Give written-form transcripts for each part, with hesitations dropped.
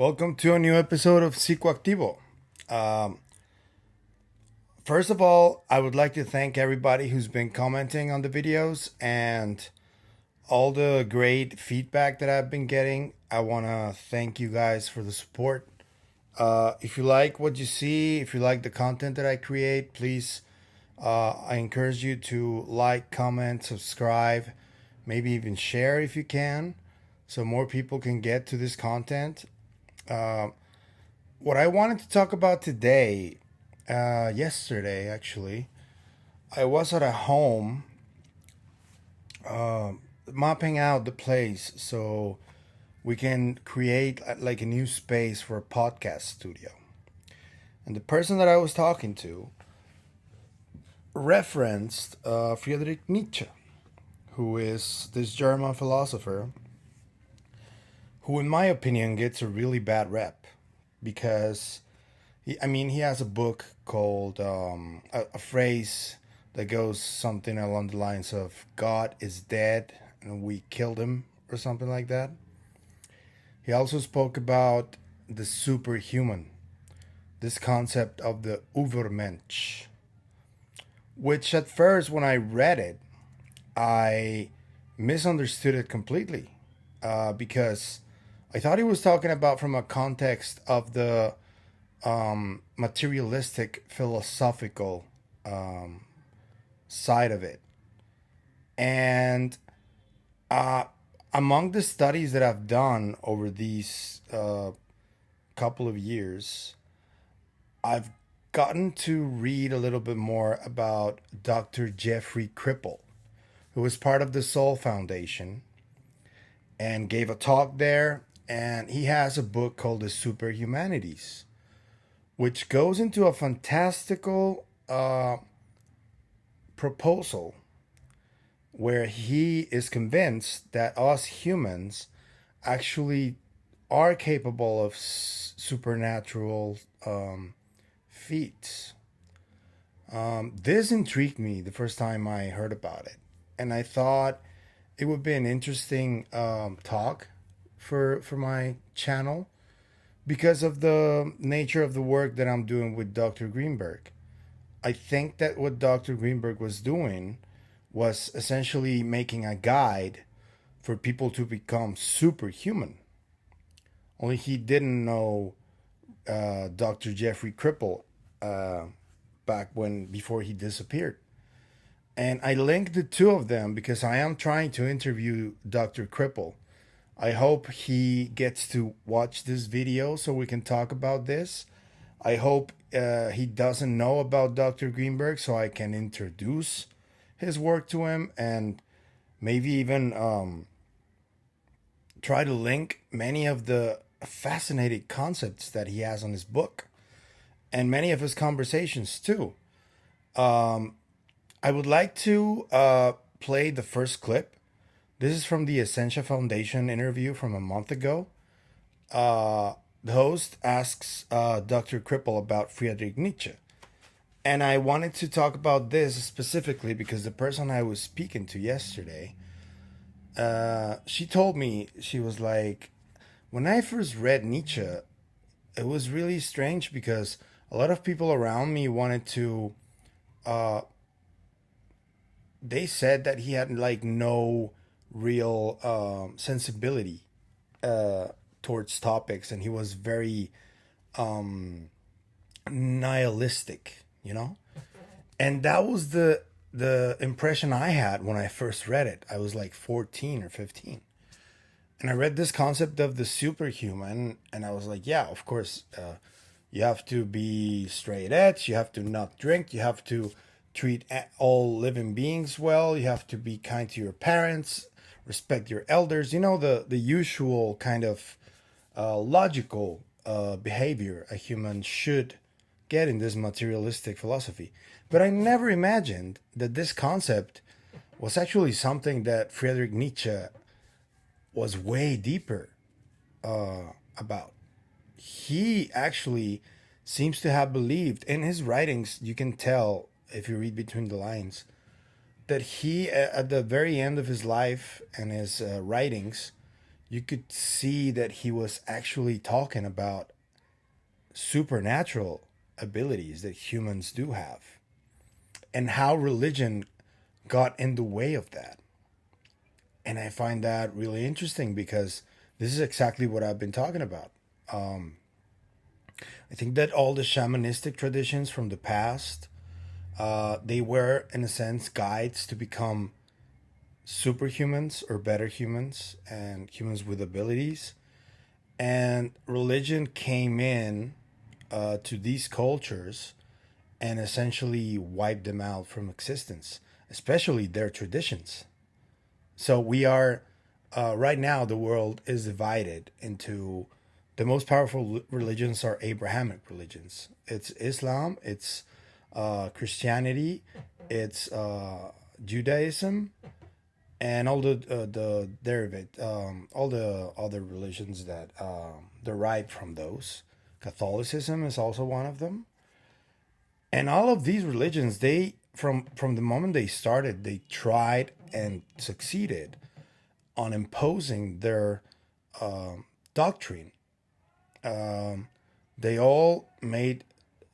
Welcome to a new episode of Psicoactivo. Um, First of all, I would like to thank everybody who's been commenting on the videos and all the great feedback that I've been getting. I want to thank you guys for the support. If you like what you see, if you like the content that I create, please, I encourage you to like, comment, subscribe, maybe even share if you can, so more people can get to this content. Uh, what I wanted to talk about today, yesterday actually, I was at a home mopping out the place so we can create like a new space for a podcast studio. And the person that I was talking to referenced Friedrich Nietzsche, who is this German philosopher who, in my opinion, gets a really bad rep because he has a book called a phrase that goes something along the lines of "God is dead and we killed him" or something like that. He also spoke about the superhuman, this concept of the Ubermensch, which at first, when I read it, I misunderstood it completely because I thought he was talking about from a context of the materialistic philosophical side of it. And uh, among the studies that I've done over these couple of years, I've gotten to read a little bit more about Dr. Jeffrey Kripal, who was part of the Soul Foundation and gave a talk there. And he has a book called the Superhumanities, which goes into a fantastical proposal where he is convinced that us humans actually are capable of supernatural feats. This intrigued me the first time I heard about it, and I thought it would be an interesting talk for my channel because of the nature of the work that I'm doing with Dr. Greenberg. I think that what Dr. Greenberg was doing was essentially making a guide for people to become superhuman. Only he didn't know Dr. Jeffrey Kripal back when before he disappeared. And I linked the two of them because I am trying to interview Dr. Kripal. I hope he gets to watch this video so we can talk about this. I hope he doesn't know about Dr. Greenberg so I can introduce his work to him and maybe even try to link many of the fascinating concepts that he has on his book and many of his conversations too. Um, I would like to play the first clip. This is from the Essentia Foundation interview from a month ago. The host asks Dr. Kripal about Friedrich Nietzsche. And I wanted to talk about this specifically because the person I was speaking to yesterday, she told me, she was like, when I first read Nietzsche, it was really strange because a lot of people around me wanted to, uh, they said that he had like no real sensibility uh, towards topics and he was very nihilistic, you know? And that was the impression I had when I first read it. I was like 14 or 15. And I read this concept of the superhuman and I was like, yeah, of course, you have to be straight edge, you have to not drink, you have to treat all living beings well, you have to be kind to your parents, respect your elders, you know, the usual kind of logical behavior a human should get in this materialistic philosophy. But I never imagined that this concept was actually something that Friedrich Nietzsche was way deeper about. He actually seems to have believed in his writings, you can tell if you read between the lines, that he, at the very end of his life and his writings, you could see that he was actually talking about supernatural abilities that humans do have, and how religion got in the way of that. And I find that really interesting because this is exactly what I've been talking about. I think that all the shamanistic traditions from the past, they were, in a sense, guides to become superhumans or better humans and humans with abilities. And religion came in to these cultures and essentially wiped them out from existence, especially their traditions. So we are, right now, the world is divided into the most powerful religions are Abrahamic religions. It's Islam, it's Christianity, it's Judaism, and all the derivative, all the other religions that derive from those. Catholicism is also one of them, and all of these religions, they from the moment they started, they tried and succeeded on imposing their doctrine. They all made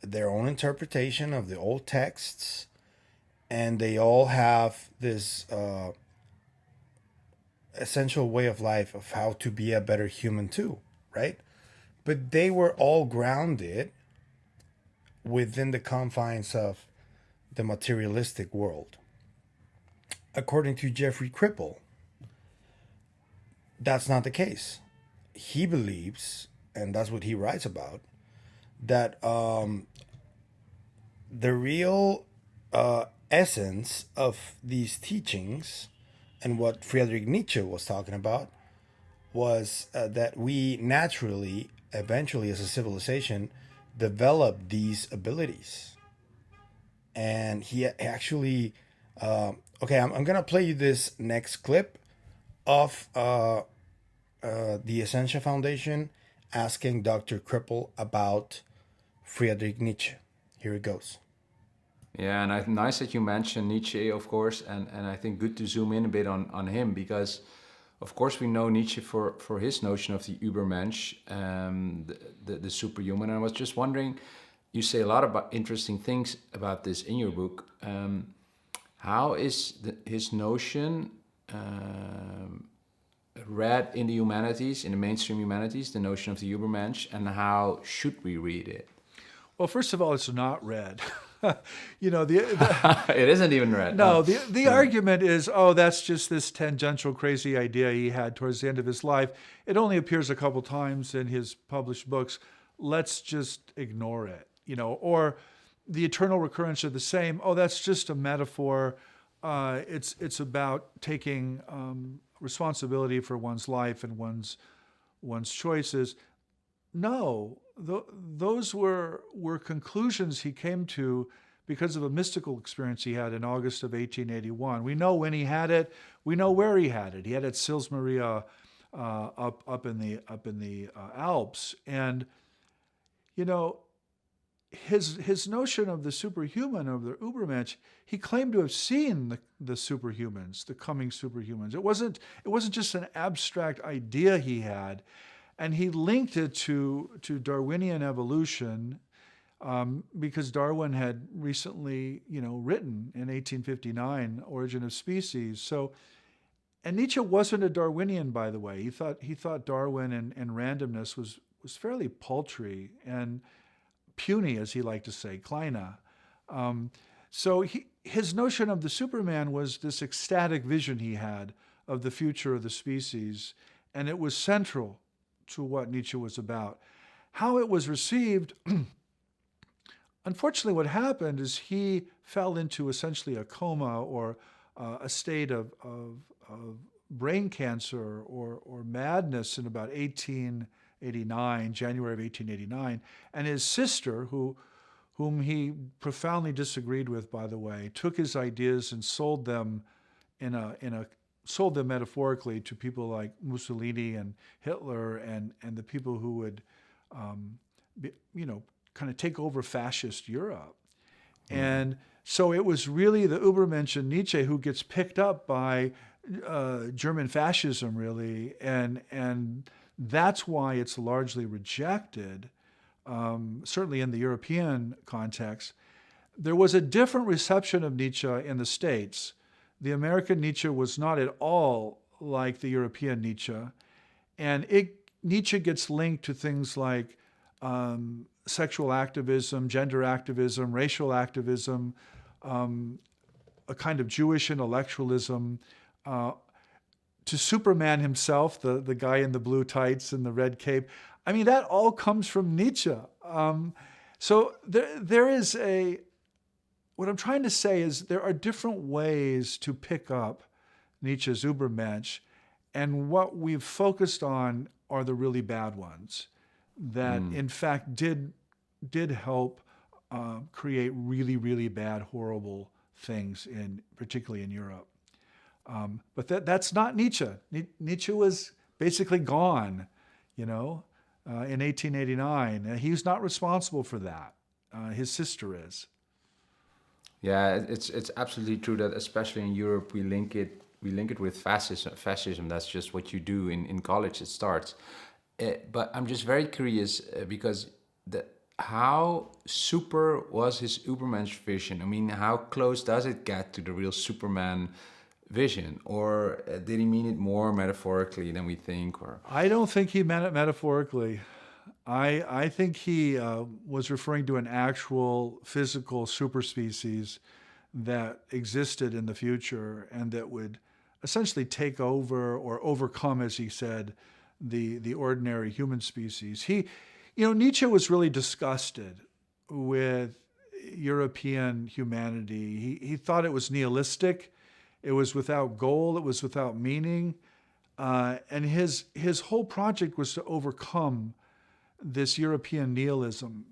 their own interpretation of the old texts, and they all have this essential way of life of how to be a better human too, right? But they were all grounded within the confines of the materialistic world. According to Jeffrey Kripal, that's not the case. He believes, and that's what he writes about, that the real essence of these teachings and what Friedrich Nietzsche was talking about was that we naturally, eventually as a civilization, develop these abilities. And he actually, okay, I'm going to play you this next clip of the Essentia Foundation asking Dr. Kripal about Friedrich Nietzsche. Here it goes. Yeah, and nice that you mentioned Nietzsche, of course, and I think good to zoom in a bit on him because, of course, we know Nietzsche for his notion of the Übermensch, the superhuman. And I was just wondering, you say a lot about interesting things about this in your book. How is his notion read in the humanities, in the mainstream humanities, the notion of the Übermensch, and how should we read it? Well, first of all, it's not read. It isn't even read. No, the argument is, oh, that's just this tangential crazy idea he had towards the end of his life. It only appears a couple times in his published books. Let's just ignore it, or the eternal recurrence of the same. Oh, that's just a metaphor. It's about taking responsibility for one's life and one's choices. No, those were conclusions he came to because of a mystical experience he had in August of 1881. We know when he had it. We know where he had it. He had it at Sils Maria, up in the Alps, and his notion of the superhuman, of the Übermensch, he claimed to have seen the superhumans, the coming superhumans. It wasn't just an abstract idea he had. And he linked it to Darwinian evolution because Darwin had recently, written in 1859 Origin of Species. So, and Nietzsche wasn't a Darwinian, by the way. He thought Darwin and randomness was fairly paltry and puny, as he liked to say, kleine. So his notion of the Superman was this ecstatic vision he had of the future of the species, and it was central to what Nietzsche was about. How it was received, unfortunately what happened is he fell into essentially a coma or a state of brain cancer or madness in about 1889, January of 1889. And his sister, whom he profoundly disagreed with, by the way, took his ideas and sold them sold them metaphorically to people like Mussolini and Hitler and the people who would, kind of take over fascist Europe. And so it was really the Ubermensch and Nietzsche who gets picked up by German fascism, really, and that's why it's largely rejected. Certainly in the European context, there was a different reception of Nietzsche in the States. The American Nietzsche was not at all like the European Nietzsche, and Nietzsche gets linked to things like sexual activism, gender activism, racial activism, a kind of Jewish intellectualism, to Superman himself, the guy in the blue tights and the red cape. I mean, that all comes from Nietzsche. So there is what I'm trying to say is there are different ways to pick up Nietzsche's Übermensch, and what we've focused on are the really bad ones that, in fact, did help create really, really bad, horrible things, particularly in Europe. But that's not Nietzsche. Nietzsche was basically gone, in 1889. He's not responsible for that. His sister is. Yeah, it's absolutely true that especially in Europe we link it with fascism. That's just what you do in college. It starts. But I'm just very curious because how super was his Ubermensch vision? I mean, how close does it get to the real Superman vision, or did he mean it more metaphorically than we think? Or I don't think he meant it metaphorically. I think he was referring to an actual physical superspecies that existed in the future and that would essentially take over or overcome, as he said, the ordinary human species. Nietzsche was really disgusted with European humanity. He thought it was nihilistic. It was without goal. It was without meaning. And his whole project was to overcome this European nihilism.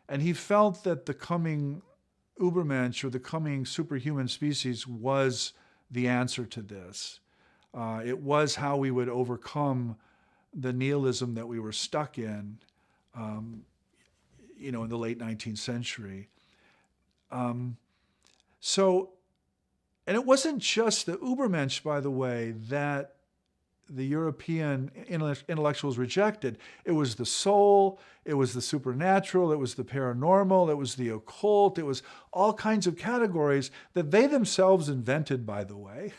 And he felt that the coming Übermensch, or the coming superhuman species, was the answer to this. It was how we would overcome the nihilism that we were stuck in, in the late 19th century. And it wasn't just the Übermensch, by the way, that the European intellectuals rejected. It was the soul, it was the supernatural, it was the paranormal, it was the occult, it was all kinds of categories that they themselves invented, by the way.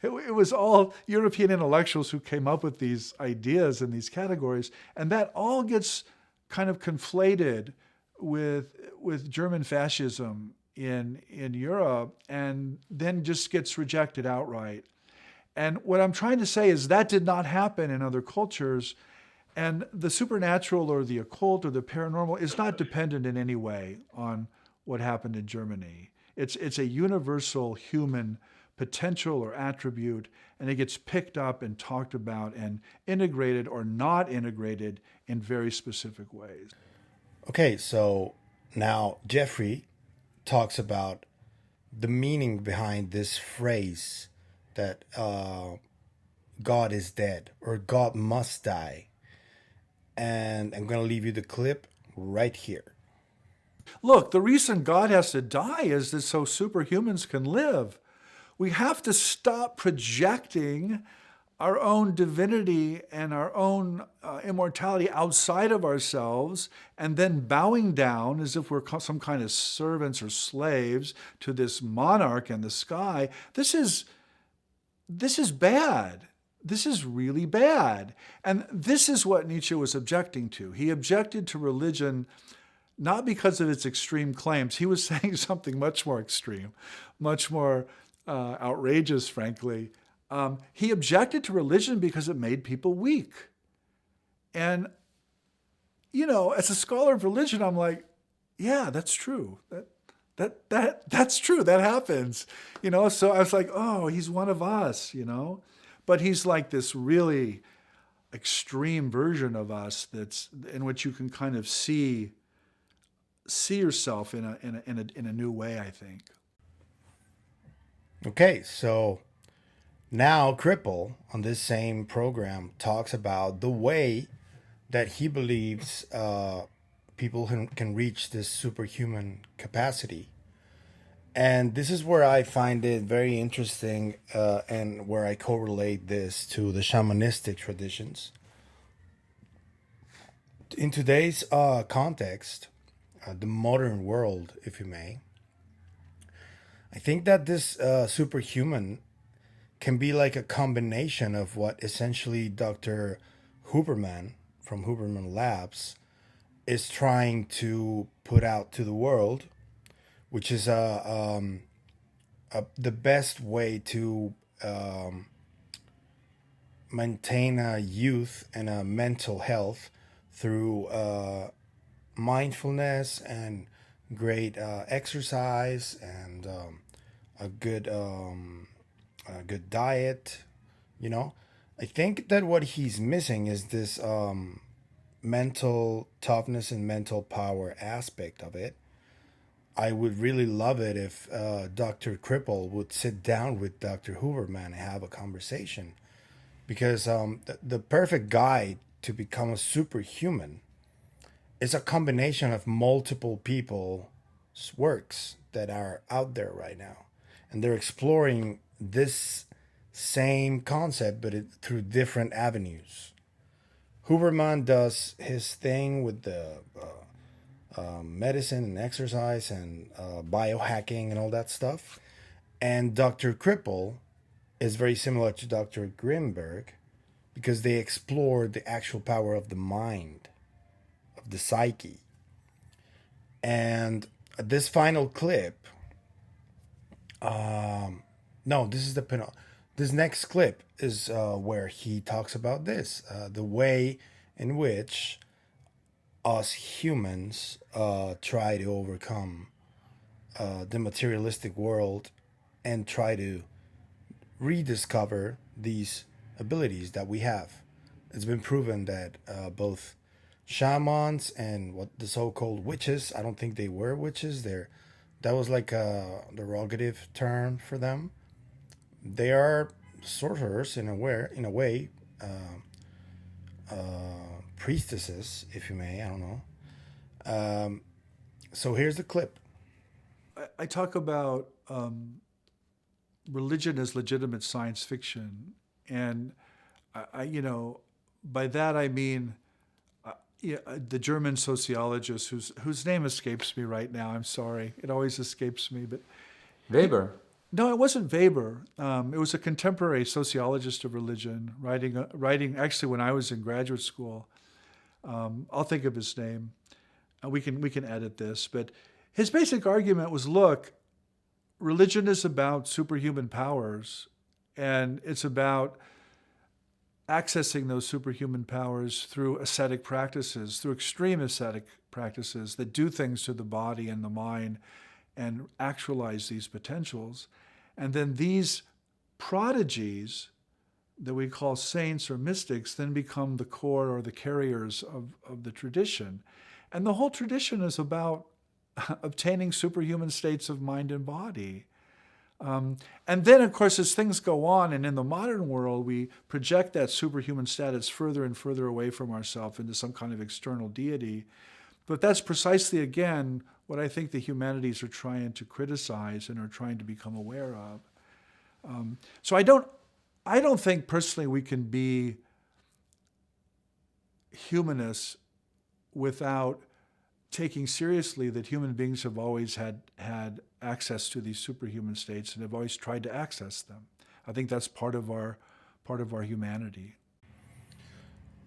It was all European intellectuals who came up with these ideas and these categories, and that all gets kind of conflated with German fascism in Europe, and then just gets rejected outright. And what I'm trying to say is that did not happen in other cultures, and the supernatural or the occult or the paranormal is not dependent in any way on what happened in Germany. It's a universal human potential or attribute, and it gets picked up and talked about and integrated or not integrated in very specific ways. Okay, so now Jeffrey talks about the meaning behind this phrase that God is dead or God must die. And I'm going to leave you the clip right here. Look, the reason God has to die is that so superhumans can live. We have to stop projecting our own divinity and our own immortality outside of ourselves and then bowing down as if we're some kind of servants or slaves to this monarch in the sky. This is bad. This is really bad. And this is what Nietzsche was objecting to. He objected to religion not because of its extreme claims. He was saying something much more extreme, much more outrageous, frankly. He objected to religion because it made people weak. And, as a scholar of religion, I'm like, yeah, that's true. That's true. That happens. So I was like, oh, he's one of us, But he's like this really extreme version of us that's in which you can kind of see yourself in a new way, I think. Okay, so now Kripal on this same program talks about the way that he believes people can reach this superhuman capacity. And this is where I find it very interesting, and where I correlate this to the shamanistic traditions. In today's context, the modern world, if you may, I think that this superhuman can be like a combination of what essentially Dr. Huberman from Huberman Labs is trying to put out to the world, which is the best way to maintain a youth and a mental health through mindfulness and great exercise and a good diet. You know, I think that what he's missing is this mental toughness and mental power aspect of it. I would really love it if Dr. Kripal would sit down with Dr. Huberman and have a conversation, because the perfect guide to become a superhuman is a combination of multiple people's works that are out there right now, and they're exploring this same concept but through different avenues. Huberman does his thing with the medicine and exercise and biohacking and all that stuff. And Dr. Kripal is very similar to Dr. Grimberg because they explore the actual power of the mind, of the psyche. And this final clip, no, this is the this next clip is where he talks about this, the way in which us humans try to overcome the materialistic world and try to rediscover these abilities that we have. It's been proven that both shamans and what the so-called witches, I don't think they were witches, that was like a derogative term for them. They are sorcerers in a way, priestesses, if you may. I don't know. So here's the clip. I talk about religion as legitimate science fiction, and by that I mean the German sociologist whose name escapes me right now. I'm sorry, it always escapes me, but Weber. No, it wasn't Weber. It was a contemporary sociologist of religion, writing actually when I was in graduate school. I'll think of his name. We can edit this, but his basic argument was: look, religion is about superhuman powers, and it's about accessing those superhuman powers through ascetic practices, through extreme ascetic practices that do things to the body and the mind and actualize these potentials. And then these prodigies that we call saints or mystics then become the core or the carriers of the tradition. And the whole tradition is about obtaining superhuman states of mind and body. And then, of course, as things go on, and in the modern world, we project that superhuman status further and further away from ourselves into some kind of external deity. But that's precisely, again, what I think the humanities are trying to criticize and are trying to become aware of. So I don't think personally we can be humanists without taking seriously that human beings have always had access to these superhuman states and have always tried to access them. I think that's part of our humanity.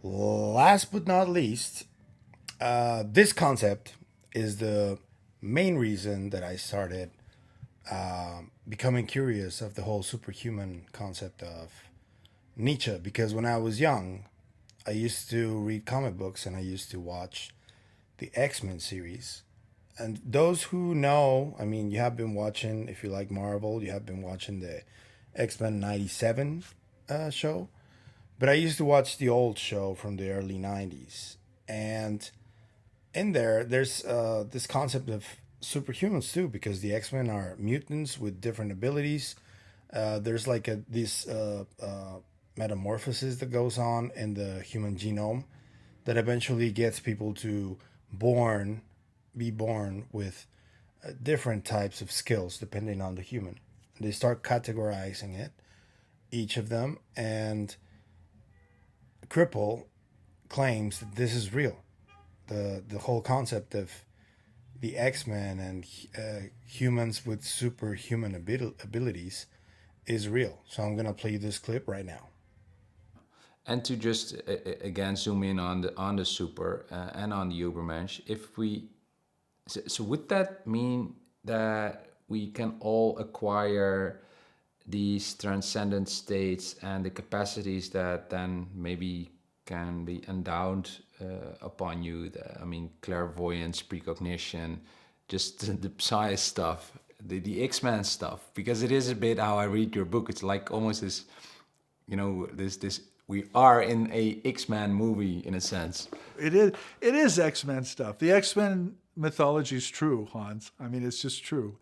Last but not least, this concept is the main reason that I started becoming curious of the whole superhuman concept of Nietzsche, because when I was young, I used to read comic books and I used to watch the X-Men series. And those who know, I mean, you have been watching, if you like Marvel, you have been watching the X-Men 97 show. But I used to watch the old show from the early 90s. And in there's this concept of superhumans too, because the X-Men are mutants with different abilities. There's like this metamorphosis that goes on in the human genome that eventually gets people to be born with different types of skills depending on the human. They start categorizing it, each of them, and Kripal claims that this is real. The whole concept of the X-Men and humans with superhuman abilities is real. So I'm gonna play this clip right now. And to just again zoom in on the super and on the Ubermensch, if we so would that mean that we can all acquire these transcendent states and the capacities that then maybe can be endowed upon you? I mean, clairvoyance, precognition, just the psi stuff, the X-Men stuff, because it is a bit how I read your book. It's like almost this, this we are in a X-Men movie in a sense. It is X-Men stuff. The X-Men mythology is true, Hans. I mean, it's just true.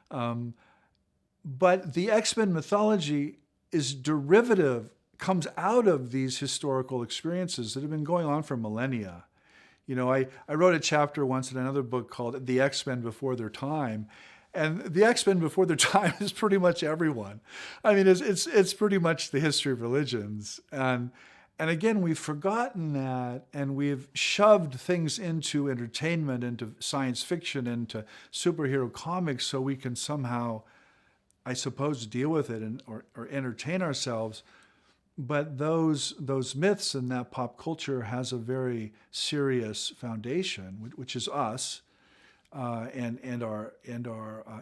But the X-Men mythology is derivative, comes out of these historical experiences that have been going on for millennia. I wrote a chapter once in another book called The X-Men Before Their Time. And the X-Men before their time is pretty much everyone. I mean, it's pretty much the history of religions. And again, we've forgotten that, and we've shoved things into entertainment, into science fiction, into superhero comics, so we can somehow, I suppose, deal with it or entertain ourselves. But those myths and that pop culture has a very serious foundation, which is us. And our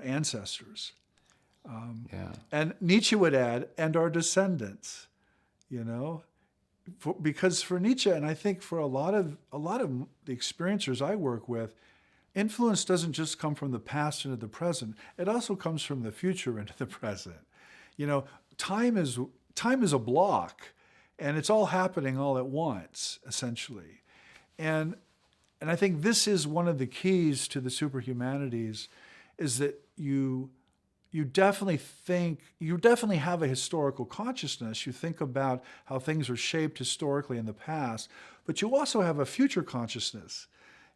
ancestors, and Nietzsche would add, and our descendants, because for Nietzsche, and I think for a lot of the experiencers I work with, influence doesn't just come from the past into the present; it also comes from the future into the present. Time is a block, and it's all happening all at once, essentially, and I think this is one of the keys to the Superhumanities, is that you definitely have a historical consciousness. You think about how things are shaped historically in the past, but you also have a future consciousness.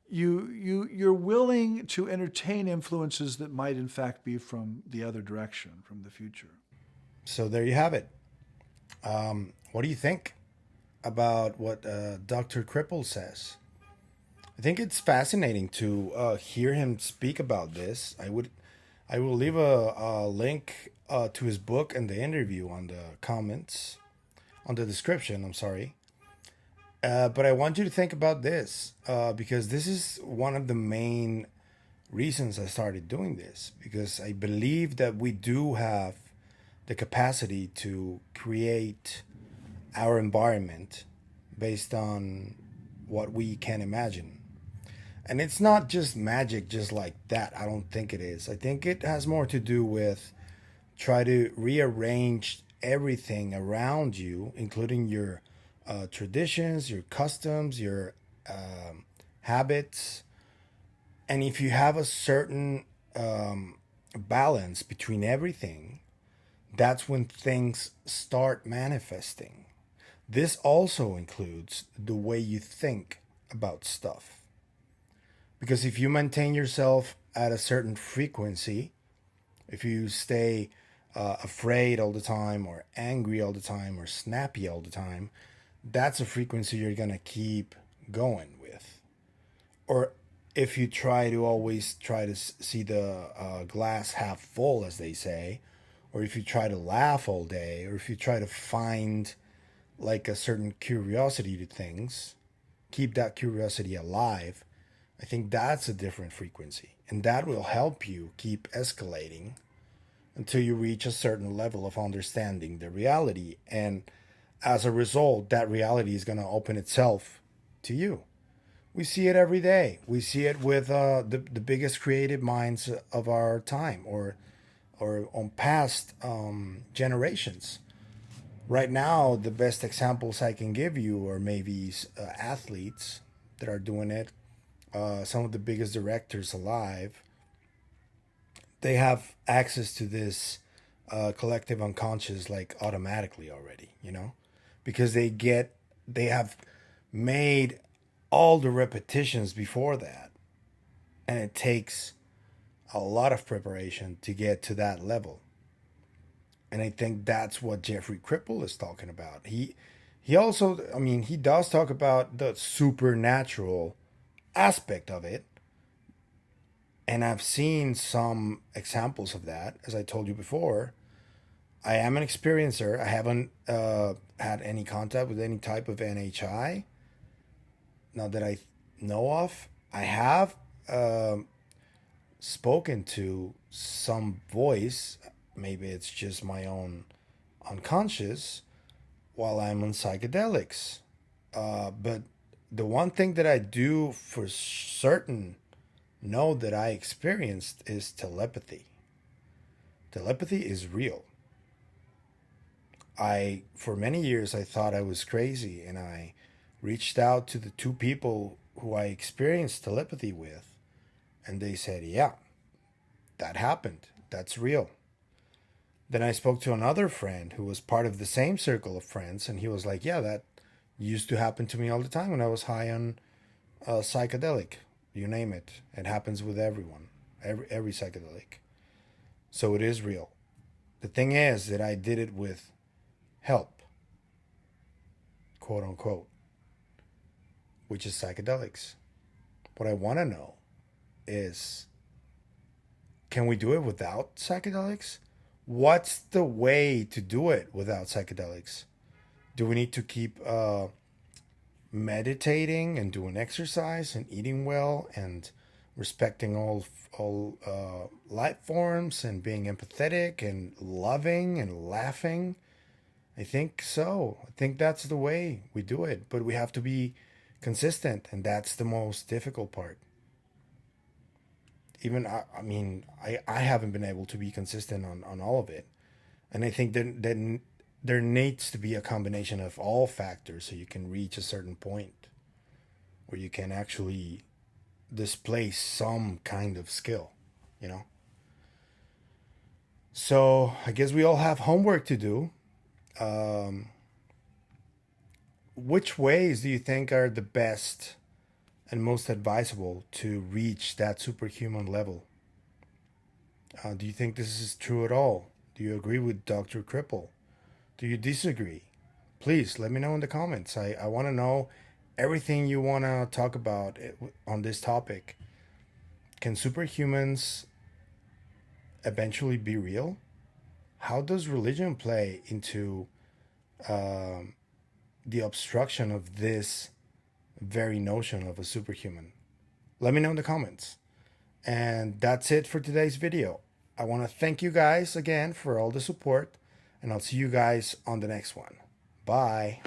You're willing to entertain influences that might in fact be from the other direction, from the future. So there you have it. What do you think about what Dr. Kripal says? I think it's fascinating to hear him speak about this. I will leave a link to his book and the interview on the comments, on the description. I'm sorry, but I want you to think about this because this is one of the main reasons I started doing this, because I believe that we do have the capacity to create our environment based on what we can imagine. And it's not just magic just like that. I don't think it is. I think it has more to do with try to rearrange everything around you, including your traditions, your customs, your habits. And if you have a certain balance between everything, that's when things start manifesting. This also includes the way you think about stuff. Because if you maintain yourself at a certain frequency, if you stay afraid all the time, or angry all the time, or snappy all the time, that's a frequency you're going to keep going with. Or if you always try to see the glass half full, as they say, or if you try to laugh all day, or if you try to find like a certain curiosity to things, keep that curiosity alive, I think that's a different frequency. And that will help you keep escalating until you reach a certain level of understanding the reality. And as a result, that reality is going to open itself to you. We see it every day. We see it with the biggest creative minds of our time, or on past generations. Right now, the best examples I can give you are maybe athletes that are doing it. Some of the biggest directors alive, they have access to this collective unconscious like automatically already, because they have made all the repetitions before that, and it takes a lot of preparation to get to that level. And I think that's what Jeffrey Kripal is talking about. He also, I mean, he does talk about the supernatural aspect of it. And I've seen some examples of that, as I told you before. I am an experiencer. I haven't had any contact with any type of NHI, not that I know of. I have spoken to some voice. Maybe it's just my own unconscious while I'm on psychedelics. But the one thing that I do for certain know that I experienced is telepathy. Telepathy is real. For many years, I thought I was crazy, and I reached out to the two people who I experienced telepathy with, and they said, yeah, that happened. That's real. Then I spoke to another friend who was part of the same circle of friends, and he was like, yeah, that used to happen to me all the time when I was high on psychedelic. You name it. It happens with everyone, every psychedelic. So it is real. The thing is that I did it with help, quote unquote, which is psychedelics. What I want to know is, can we do it without psychedelics? What's the way to do it without psychedelics? Do we need to keep meditating and doing exercise and eating well and respecting all life forms and being empathetic and loving and laughing? I think so. I think that's the way we do it, but we have to be consistent, and that's the most difficult part. Even I haven't been able to be consistent on all of it, and I think that there needs to be a combination of all factors so you can reach a certain point where you can actually display some kind of skill, you know. So I guess we all have homework to do. Which ways do you think are the best and most advisable to reach that superhuman level? Do you think this is true at all? Do you agree with Dr. Kripal? Do you disagree? Please let me know in the comments. I want to know everything you want to talk about on this topic. Can superhumans eventually be real? How does religion play into the obstruction of this very notion of a superhuman? Let me know in the comments. And that's it for today's video. I want to thank you guys again for all the support, and I'll see you guys on the next one. Bye.